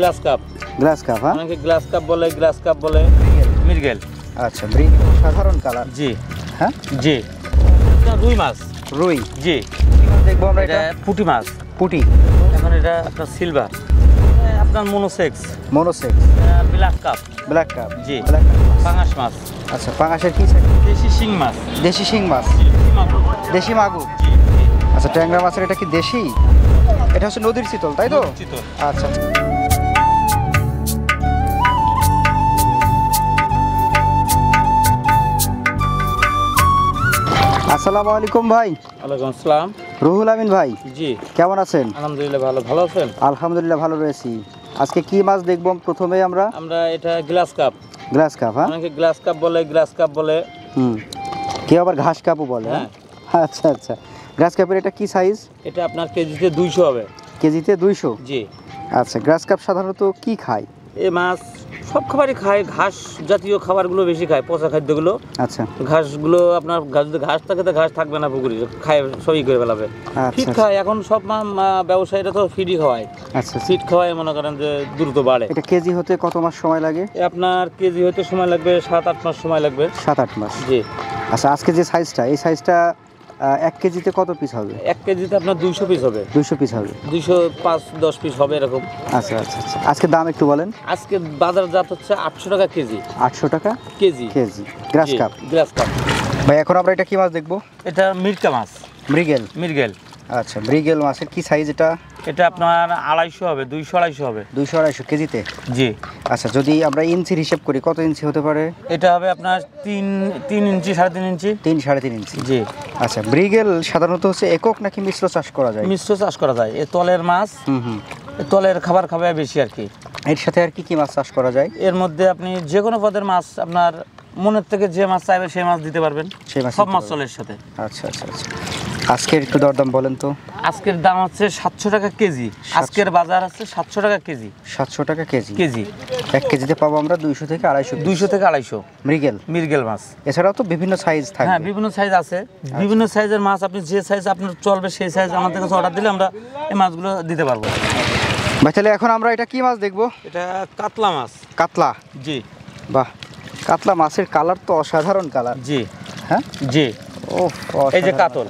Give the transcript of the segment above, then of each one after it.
Glass cup. Glass cup, হ্যাঁ, অনেকে glass cup বলে, গ্লাস কাপ বলে। মৃগেল। আচ্ছা, মৃগেল সাধারণ কালার। জি, হ্যাঁ, জি। রুই মাছ। রুই। জি। দেখবো আমরা এটা পুঁটি মাছ। পুঁটি। এখন এটা আপনার সিলভার, আপনার monosex. Monosex. Black carp. Black carp. জি। Black carp. পাঙাশ মাছ। আচ্ছা, পাঙাশের কি? দেশি শিং মাছ। দেশি শিং মাছ। দেশি মাগুর। দেশি মাগুর। জি, জি। আচ্ছা, ট্যাংরা মাছের এটা কি দেশি? এটা হচ্ছে নদীর চিতল, তাই তো? চিতল। আচ্ছা। আসসালামু আলাইকুম ভাই। ওয়ালাইকুম আসসালাম। রুহুল আমিন ভাই, জি। কেমন আছেন? আলহামদুলিল্লাহ ভালো। ভালো আছেন? আলহামদুলিল্লাহ ভালো রয়েছি। আজকে কি মাছ দেখবো প্রথমে আমরা? এটা গ্লাস কাপ। গ্লাস কাপ, হ্যাঁ, অনেকে গ্লাস কাপ বলে, গ্লাস কাপ বলে। কেউ আবার ঘাস কাপও বলে। হ্যাঁ, আচ্ছা আচ্ছা। গ্লাস কাপের এটা কি সাইজ? এটা আপনার কেজিতে 200 হবে। কেজিতে 200? জি। আচ্ছা, গ্লাস কাপ সাধারণত কি খায়? এই মাছ সব খাবারই খায়, ঘাস জাতীয় খাবারগুলো বেশি খায়, পচা খাদ্যগুলো। আচ্ছা। ঘাসগুলো আপনার যদি ঘাস থাকে তো ঘাস থাকবে না পুকুরে, খায় সবই করে ফেলাবে। ফিড খায়, এখন সব ব্যবসায়ীরা তো ফিডই খাওয়ায়। আচ্ছা, ফিড খাওয়ায়, মনে করেন যে দ্রুত বাড়ে। এটা কেজি হতে কত মাস সময় লাগে? আপনার কেজি হতে সময় লাগবে 7-8 মাস সময় লাগবে। 7-8 মাস। জি। আচ্ছা, আজকে যে সাইজটা, এই সাইজটা 1 কেজিতে কত পিস হবে? 1 কেজিতে আপনার 200 পিস হবে। 200 পিস হবে। 205-10 পিস হবে এরকম। আচ্ছা আচ্ছা আচ্ছা। আজকে দাম একটু বলেন। আজকে বাজার জাত হচ্ছে 800 টাকা কেজি। 800 টাকা KG. KG glass cup. Glass cup. ভাই, এখন আমরা এটা কি মাছ দেখবো? এটা মিরকা মাছ। মৃগেল। মৃগেল। আচ্ছা, মৃগেল মাছের কি সাইজ এটা? এটা আপনার 250 হবে, 200-250 হবে। 200-250 কেজিতে? জি। আচ্ছা, যদি আমরা ইঞ্চির হিসাব করি কত ইঞ্চি হতে পারে? এটা হবে আপনার 3 ইঞ্চি, 3.5 ইঞ্চি। 3-3.5 ইঞ্চি। জি। আচ্ছা, মৃগেল সাধারণত হচ্ছে একক নাকি মিশ্র চাষ করা যায়? মিশ্র চাষ করা যায়। এ তলের মাছ, তলের খাবার খাবে বেশি আর কি। এর সাথে আর কি কি মাছ চাষ করা যায়? এর মধ্যে আপনি যে কোনো পদের মাছ, আপনার মনের থেকে যে মাছ চাইবে সেই মাছ দিতে পারবেন। সেই মাছ সব মাছ চলে এর সাথে। আচ্ছা আচ্ছা আচ্ছা। আজকের একটু দরদাম বলেন তো। আজকের দাম হচ্ছে 700 টাকা কেজি। আজকের বাজার আছে 700 টাকা কেজি। 700 টাকা কেজি। কেজি। 1 কেজিতে পাবো আমরা 200 থেকে 250। 200 থেকে 250 মৃগেল মাছ। এছাড়াও তো বিভিন্ন সাইজ থাকে। হ্যাঁ, বিভিন্ন সাইজ আছে। বিভিন্ন সাইজের মাছ, আপনি যে সাইজ আপনার চলবে সেই সাইজ আমাদের কাছে অর্ডার দিলে আমরা এই মাছগুলো দিতে পারবো। ভাই, তাহলে এখন আমরা এটা কি মাছ দেখবো? এটা কাতলা মাছ। কাতলা। জি। বাহ, কাতলা মাছের কালার তো অসাধারণ কালার। জি। হ্যাঁ, জি। ওফ, এই যে কাতল।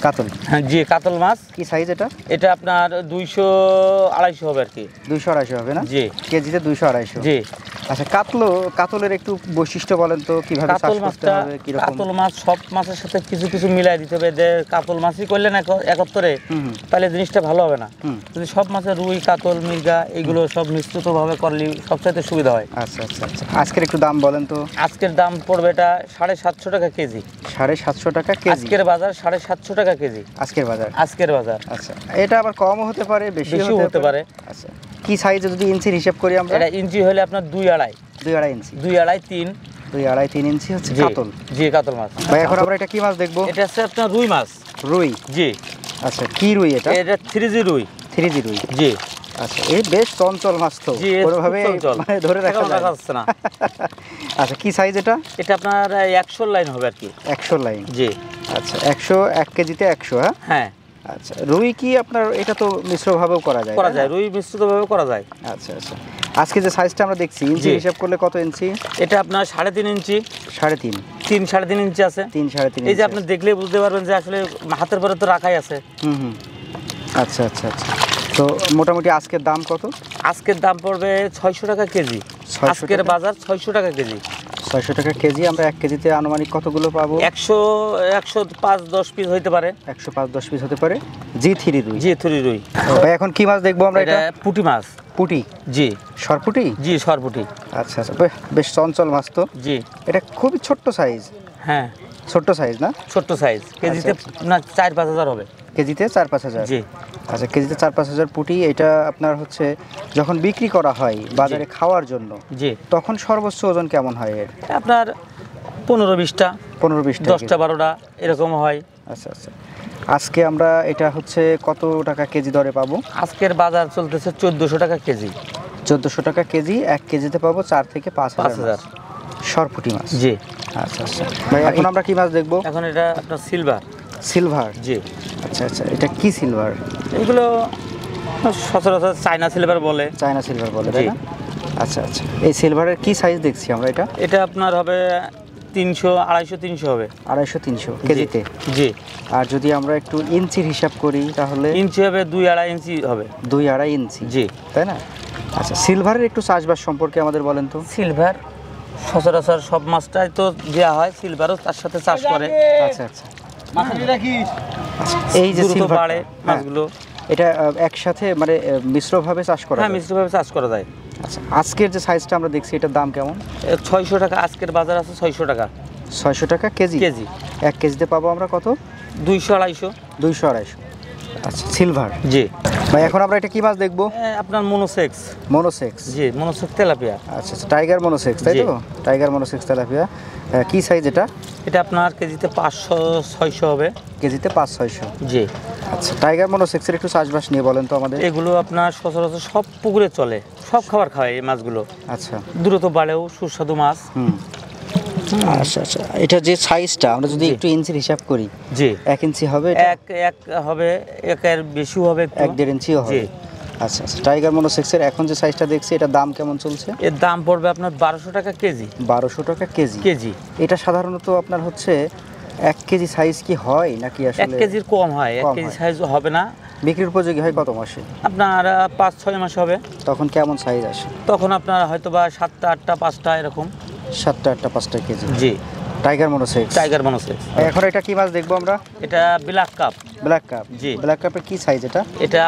কাতল। হ্যাঁ, জি, কাতল মাছ। কি সাইজ এটা? এটা আপনার 200-250 হবে আর কি। 200-250 হবে না? জি। কেজিতে 200-250। জি। আচ্ছা, কাতলের একটু বৈশিষ্ট্য বলেন তো, কিভাবে চাষ কাতল করতে মাছটা, হবে, কি রকম? কাতল মাছ সব মাছের সাথে কিছু কিছু মিলাই দিতে হবে। যে কাতল মাছই করলেন একত্রে, তাহলে জিনিসটা ভালো হবে না। যদি সব মাছের রুই, কাতল, মৃগা এগুলো সব মিশ্রিতভাবে করলে সবচাইতে সুবিধা হয়। আচ্ছা আচ্ছা আচ্ছা। আজকের একটু দাম বলেন তো। আজকের দাম পড়বে এটা 750 টাকা কেজি। 750 টাকা কেজি। আজকের বাজার 750 টাকা কেজি। আজকের বাজার। আজকের বাজার। আচ্ছা, এটা আবার কমও হতে পারে, বেশিও হতে পারে। আচ্ছা, কি সাইজে যদি ইঞ্চির হিসাব করি আমরা? এটা ইঞ্চি হলে আপনার 2-2.5 ইঞ্চি। 2-2.5-3 2-2.5-3 ইঞ্চি হচ্ছে কাতল। জি, কাতল মাছ। ভাই, এখন আমরা এটা কি মাছ দেখবো? এটা হচ্ছে আপনার রুই মাছ। রুই। জি। আচ্ছা, কি রুই এটা? এটা 3G রুই। 3G রুই। জি। আচ্ছা, এই বেশ চঞ্চল মাছ তো, কোনোভাবে মানে ধরে রাখা যাচ্ছে না। আচ্ছা, কি সাইজ এটা? এটা আপনার 100 লাইন হবে আর কি। 100 লাইন। জি। আচ্ছা, 1 কেজিতে 100। হ্যাঁ হ্যাঁ। আচ্ছা, রুই কি আপনার এটা তো মিশ্রভাবেও করা যায়? রুই মিশ্রিতভাবে করা যায়। আচ্ছা আচ্ছা। আজকে যে সাইজটা আমরা দেখছি, ইঞ্চি হিসাব করলে কত ইঞ্চি? এটা আপনার 3.5 ইঞ্চি। 3.5 ইঞ্চি আছে। 3-3.5 এই যে আপনি দেখলে বুঝতে পারবেন যে আসলে হাতের পরে তো রাখাই আছে। আচ্ছা আচ্ছা আচ্ছা। তো মোটামুটি আজকের দাম কত? আজকের দাম পড়বে 600 টাকা কেজি। আজকের বাজার 600 টাকা কেজি। 600 টাকা কেজি। আমরা 1 কেজিতে আনুমানিক কতগুলো পাবো? 105-10 পিস হতে পারে। 105-10 পিস হতে পারে। G3 রুই। G3 রুই। ভাই, এখন কি মাছ দেখবো আমরা? এটা পুঁটি মাছ। পুঁটি। জি। সরপুঁটি। জি, সরপুঁটি। আচ্ছা আচ্ছা, বেশ চঞ্চল মাছ তো। জি। এটা খুবই ছোট্ট সাইজ। হ্যাঁ, ছোট্ট সাইজ না? ছোট্ট সাইজ। কেজিতে না 4-5 হাজার হবে। কেজিতে 4-5 হাজার। জি। আচ্ছা, কেজিতে 4-5 হাজার পুঁটি। এটা আপনার হচ্ছে যখন বিক্রি করা হয় বাজারে খাওয়ার জন্য, জি, তখন সর্বোচ্চ ওজন কেমন হয় এর? আপনার 15-20টা, 15-20টা, 10টা-12টা এরকম হয়। আচ্ছা আচ্ছা। আজকে আমরা এটা হচ্ছে কত টাকা কেজি দরে পাবো? আজকের বাজার চলতেছে 1400 টাকা কেজি। 1400 টাকা কেজি। 1 কেজিতে পাবো 4 থেকে 5 হাজার সরপুঁটি মাছ। জি। আচ্ছা আচ্ছা। ভাই, এখন আমরা কি মাছ দেখবো? এখন এটা আপনার সিলভার। সিলভার। জি। আচ্ছা আচ্ছা, এটা কি সিলভার? এগুলো সচরাচর চায়না সিলভার বলে। চায়না সিলভার বলে, তাই না? আচ্ছা আচ্ছা, এই সিলভারের কি সাইজ দেখছি আমরা? এটা আপনার হবে 300, 250, 300 হবে। 250, 300 কেজিতে? জি। আর যদি আমরা একটু ইঞ্চির হিসাব করি তাহলে ইঞ্চি হবে 2-2.5 ইঞ্চি হবে। 2-2.5 ইঞ্চি, জি, তাই না? আচ্ছা, সিলভারের একটু চাষবাস সম্পর্কে আমাদের বলেন তো। সিলভার সচরাচর সব মাছটাই তো দেওয়া হয়, সিলভারও তার সাথে চাষ করে। আচ্ছা আচ্ছা, এই যে সিলভার বাড়ে মাছগুলো, এটা একসাথে মানে মিশ্রভাবে চাষ করা? হ্যাঁ, মিশ্রভাবে চাষ করা যায়। আচ্ছা, আজকের যে সাইজটা আমরা দেখছি এটার দাম কেমন? 600 টাকা আজকের বাজার আছে, 600 টাকা। 600 টাকা কেজি? কেজি। 1 কেজিতে পাবো আমরা কত? 200-250। 200-250। আচ্ছা, সিলভার। জি ভাই, এখন আমরা এটা কি মাছ দেখবো? আপনার মনোসেক্স। মনোসেক্স? জি, মনোসেক্স তেলাপিয়া। আচ্ছা আচ্ছা, টাইগার মনোসেক্স, তাই তো? Tiger monosex tilapia. কি সাইজ এটা? এটা আপনার কেজিতে 500-600 হবে। কেজিতে 500-600? জি। আচ্ছা, টাইগার মনোসেক্সের একটু চাষবাস নিয়ে বলেন তো আমাদের। এগুলো আপনার সচরাচর সব পুকুরে চলে, সব খাবার খায় এই মাছগুলো। আচ্ছা, দ্রুত বাড়েও, সুস্বাদু মাছ। আচ্ছা আচ্ছা, এটা যে সাইজটা আমরা যদি একটু ইঞ্চির হিসাব করি, জি, 1 ইঞ্চি হবে? এক হবে, একের বেশিও হবে, 1-1.5 ইঞ্চিও হবে। আচ্ছা আচ্ছা, টাইগার মনোসেক্সের এখন যে সাইজটা দেখছি এটার দাম কেমন চলছে? এর দাম পড়বে আপনার 1200 টাকা কেজি। 1200 টাকা কেজি? কেজি। এটা সাধারণত আপনার হচ্ছে 1 কেজি সাইজ কি হয় নাকি আসলে? 1 কেজির কম হয়, 1 কেজি সাইজ হবে না। বিক্রির উপযোগী হয় কত মাসে? আপনার 5-6 মাস হবে। তখন কেমন সাইজ আসে? তখন আপনার হয়তো বা 7টা, 8টা, 5টা এরকম। 7টা, 8টা, 5টা কেজি? জি। Tiger monosex. Tiger monosex. এখন এটা কি মাছ দেখবো আমরা? এটা ব্ল্যাক কাপ। Black carp? জি। ব্ল্যাক কাপের কি সাইজ এটা? এটা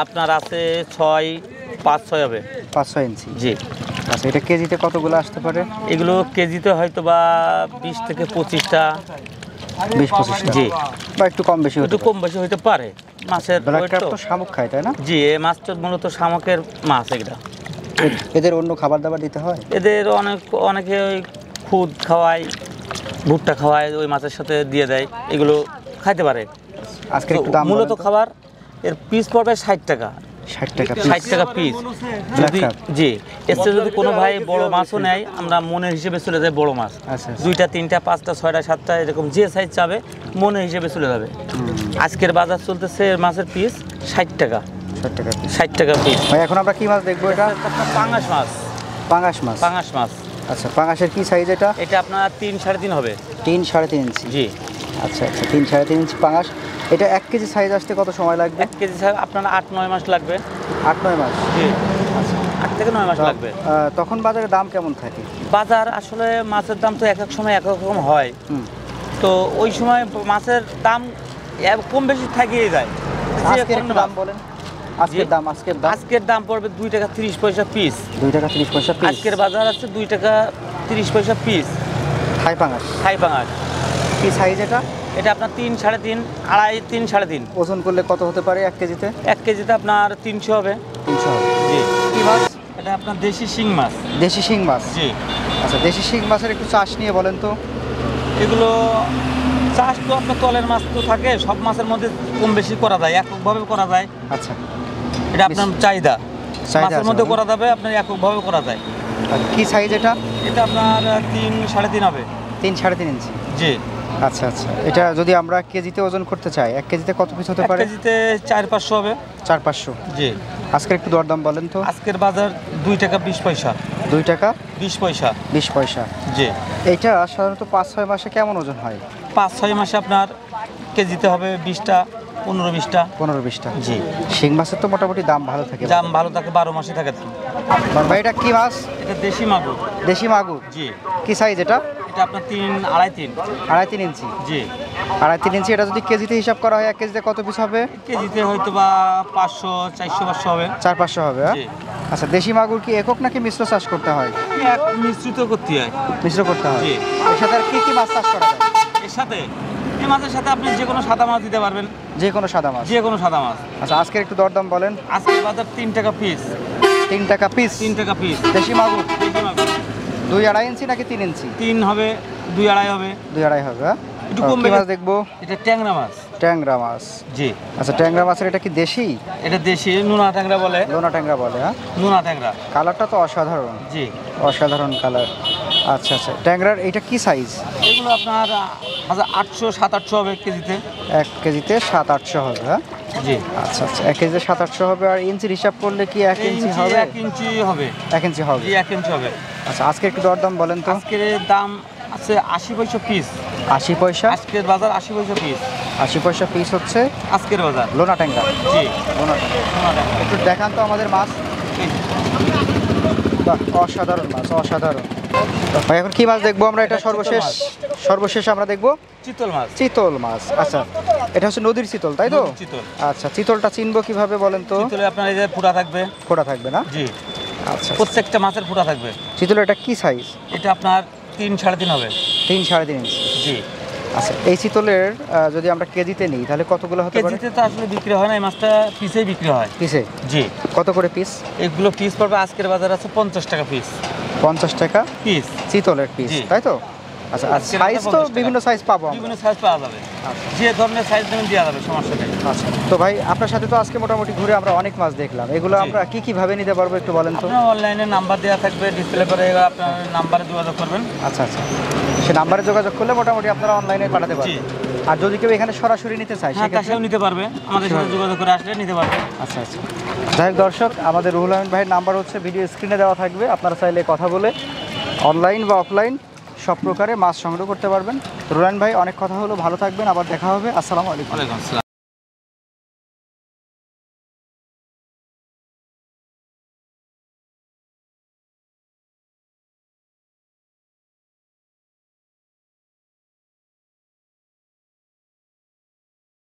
আপনার আছে 5-6 হবে। 5-6 ইঞ্চি? জি। আচ্ছা, এটা কেজিতে কতগুলো আসতে পারে? এগুলো কেজিতে হয়তো বা 20 থেকে 25টা। 20-25টা? জি। বা একটু কম বেশি? একটু কম বেশি হইতে পারে। মাছের ব্ল্যাক কাপ তো শামুক খায়, তাই না? জি, এই মাছটা মূলত শামুকের মাছ। এগুলা এদের অন্য খাবার দাবার দিতে হয়? এদের অনেকে ওই খুদ খাওয়ায়, ভুট্টা খাওয়ায়, ওই মাছের সাথে দিয়ে দেয়, এগুলো খাইতে পারে। আজকে একটু দাম মূলত খাবার এর পিস পড়বে 60 টাকা। 60 টাকা? 60 টাকা পিস। যদি জি, এসে যদি কোনো ভাই বড় মাছও নেয়, আমরা মনের হিসেবে চলে যায় বড় মাছ। আচ্ছা, 2টা, 3টা, 5টা, 6টা, 7টা এরকম যে সাইজ চাবে মনের হিসেবে চলে যাবে। আজকের বাজার চলতেছে মাছের পিস 60 টাকা। 60 টাকা? 60 টাকা পিস। ভাই, এখন আমরা কি মাছ দেখবো? এটা আপনার পাঙাশ মাছ। পাঙাশ মাছ? পাঙাশ মাছ। আচ্ছা, পাঙাশের কি সাইজ এটা? এটা আপনার 3-3.5 হবে। 3-3.5 ইঞ্চি? জি। আচ্ছা আচ্ছা, 3-3.5 ইঞ্চি পাঙাশ। এটা 1 কেজি সাইজ আসতে কত সময় লাগবে? 1 কেজি সাইজ আপনার 8-9 মাস লাগবে। 8-9 মাস? জি। আচ্ছা, 8 থেকে 9 মাস লাগবে। তখন বাজারে দাম কেমন থাকে? বাজার আসলে মাছের দাম তো এক এক সময় এক এক রকম হয়। তো ওই সময় মাছের দাম কম বেশি থাকিয়ে যায়। আজকের একটু দাম বলেন। আজকের দাম পড়বে 2 টাকা 30 পয়সা পিস। 2 টাকা 30 পয়সা পিস? আজকের বাজার আছে 2 টাকা 30 পয়সা পিস। থাই পাঙাশ? থাই পাঙাশ। কি সাইজ এটা? এটা আপনার 3-3.5, 2.5, 3-3.5। ওজন করলে কত হতে পারে 1 কেজিতে? 1 কেজিতে আপনার 300 হবে। 300 হবে? জি। কি মাছ এটা? আপনার দেশি শিং মাছ। দেশি শিং মাছ? জি। আচ্ছা, দেশি শিং মাছের একটু চাষ নিয়ে বলেন তো। এগুলো চাষ তো আপনার তলের মাছ তো থাকে, সব মাছের মধ্যে কম বেশি করা যায়, এককভাবে করা যায়। আচ্ছা, এটা আপনার চাহিদা মাছের মধ্যে করা যাবে, আপনার এককভাবে করা যায়। কি সাইজ এটা? এটা আপনার 3-3.5 হবে। 3-3.5 ইঞ্চি? জি। আচ্ছা আচ্ছা, এটা যদি আমরা কেজিতে ওজন করতে চাই, 1 কেজিতে কত পিস হতে পারে? 1 কেজিতে 4-500 হবে। 4-500? জি। আজকের একটু দরদাম বলেন তো। আজকের বাজার 2 টাকা 20 পয়সা। 2 টাকা 20 পয়সা? 20 পয়সা? জি। এইটা সাধারণত 5-6 মাসে কেমন ওজন হয়? 5-6 মাসে আপনার কেজিতে হবে 20টা, 15-20টা। 15-20টা? জি। শিং মাছের তো মোটামুটি দাম ভালো থাকে? দাম ভালো থাকে, 12 মাসে থাকে দাম। ভাই, এটা কি মাছ? এটা দেশি মাগুর। দেশি মাগুর? জি। কি সাইজ এটা? এটা আপনার 3-2.5-3 ইঞ্চি? জি। 2.5-3 ইঞ্চি। এটা যদি কেজিতে হিসাব করা হয় 1 কেজিতে কত পিস হবে? কেজিতে হয়তো বা 500-400 হবে। 400-500 হবে? আচ্ছা, দেশি মাগুর কি একক নাকি মিশ্র চাষ করতে হয়? মিশ্রিত করতে হয়। মিশ্র করতে হয়? জি। এর সাথে আর কি মাছ চাষ করা যায়? এর সাথে এই মাছের সাথে আপনি যে কোনো সাদা মাছ দিতে পারবেন। যে কোনো সাদা মাছ? যে কোনো সাদা মাছ। আচ্ছা, আজকের একটু দরদাম বলেন। আজকের বাজার 3 টাকা পিস। 3 টাকা পিস? 3 টাকা পিস। দেশি মাগুর? দেশি মাগুর। 2-2.5 ইঞ্চি নাকি 3 ইঞ্চি? 3 হবে, 2-2.5 হবে। 2-2.5 হবে? একটু কম মাছ দেখবো। এটা ট্যাংরা মাছ। ট্যাংরা মাছ? জি। আচ্ছা, ট্যাংরা মাছের এটা কি দেশি? এটা দেশি, নোনা ট্যাংরা বলে। নোনা ট্যাংরা বলে? হ্যাঁ, নোনা ট্যাংরা। কালারটা তো অসাধারণ। জি, অসাধারণ কালার। আচ্ছা আচ্ছা, ট্যাংরার এটা কি সাইজ? এগুলো আপনার 800-700 হবে কেজিতে। 1 কেজিতে 700-800 হবে? হ্যাঁ। জি। আচ্ছা আচ্ছা, 1 কেজি 700-800 হবে। আর ইঞ্চির হিসাব করলে কি 1 ইঞ্চি হবে? 1 ইঞ্চি হবে। 1 ইঞ্চি হবে। জি 1 ইঞ্চি হবে। আচ্ছা, আজকে একটু দরদাম বলেন তো। আজকের দাম আছে 80 পয়সা পিস। 80 পয়সা আজকের বাজার 80 পয়সা পিস। 80 পয়সা পিস হচ্ছে আজকের বাজার লোনা ট্যাংরা। জি লোনা ট্যাংরা। একটু দেখান তো আমাদের মাছ। বাহ, অসাধারণ মাছ, অসাধারণ। ভাই এখন কি মাছ দেখবো আমরা? এটা সর্বশেষ আমরা দেখবো চিতল মাছ। চিতল মাছ। আচ্ছা, এটা হচ্ছে নদীর চিতল, তাই তো? চিতল। আচ্ছা, চিতলটা চিনবো কিভাবে বলেন তো? চিতলে আপনার এই যে ফুটা থাকবে। ফোঁটা থাকবে না? জি। আচ্ছা, প্রত্যেকটা মাছের ফুটা থাকবে। চিতলের এটা কি সাইজ? এটা আপনার 3 3.5 হবে। 3-3.5 ইঞ্চি। জি। আচ্ছা, এই চিতলের যদি আমরা কেজিতে নিই তাহলে কতগুলো হতে পারে? কেজিতে তো আসলে বিক্রি হয় না, এই মাছটা পিসেই বিক্রি হয়। পিসে? জি। কত করে পিস? এগুলো পিস পড়বে আজকের বাজার আছে 50 টাকা পিস। 50 টাকা পিস চিতলের পিস, জি। তাই তো? আচ্ছা, আর আজকের সাইজ বাজার তো 50 টাকা। বিভিন্ন সাইজ পাবো আমরা। বিভিন্ন সাইজ পাওয়া যাবে। যে ধরনের সাইজ নেবেন দেওয়া যাবে, সমস্যা নেই। আচ্ছা, তো ভাই আপনার সাথে তো আজকে মোটামুটি ঘুরে আমরা অনেক মাছ দেখলাম। এগুলো জি। আমরা কি কিভাবে নিতে পারবো একটু বলেন তো? আপনার অনলাইনে নাম্বার দেওয়া থাকবে ডিসপ্লে করে, আপনার নাম্বারে যোগাযোগ করবেন। আচ্ছা আচ্ছা, সে নাম্বারে যোগাযোগ করলে মোটামুটি আপনারা অনলাইনে পাঠাতে জি। পারবেন। আর যদি কেউ এখানে সরাসরি নিতে চায় হ্যাঁ, সেক্ষেত্রে? কাছেও নিতে পারবে, আমাদের সাথে যোগাযোগ করে আসলে নিতে পারবে। আচ্ছা আচ্ছা, যাই হোক দর্শক, আমাদের রুহুল আমিন ভাইয়ের নাম্বার হচ্ছে ভিডিও স্ক্রিনে দেওয়া থাকবে। আপনারা চাইলে কথা বলে অনলাইন বা অফলাইন সব প্রকারে মাছ সংগ্রহ করতে পারবেন। রুহুল আমিন ভাই, অনেক কথা হলো, ভালো থাকবেন, আবার দেখা হবে। আসসালামু আলাইকুম। ওয়ালাইকুম আসসালাম।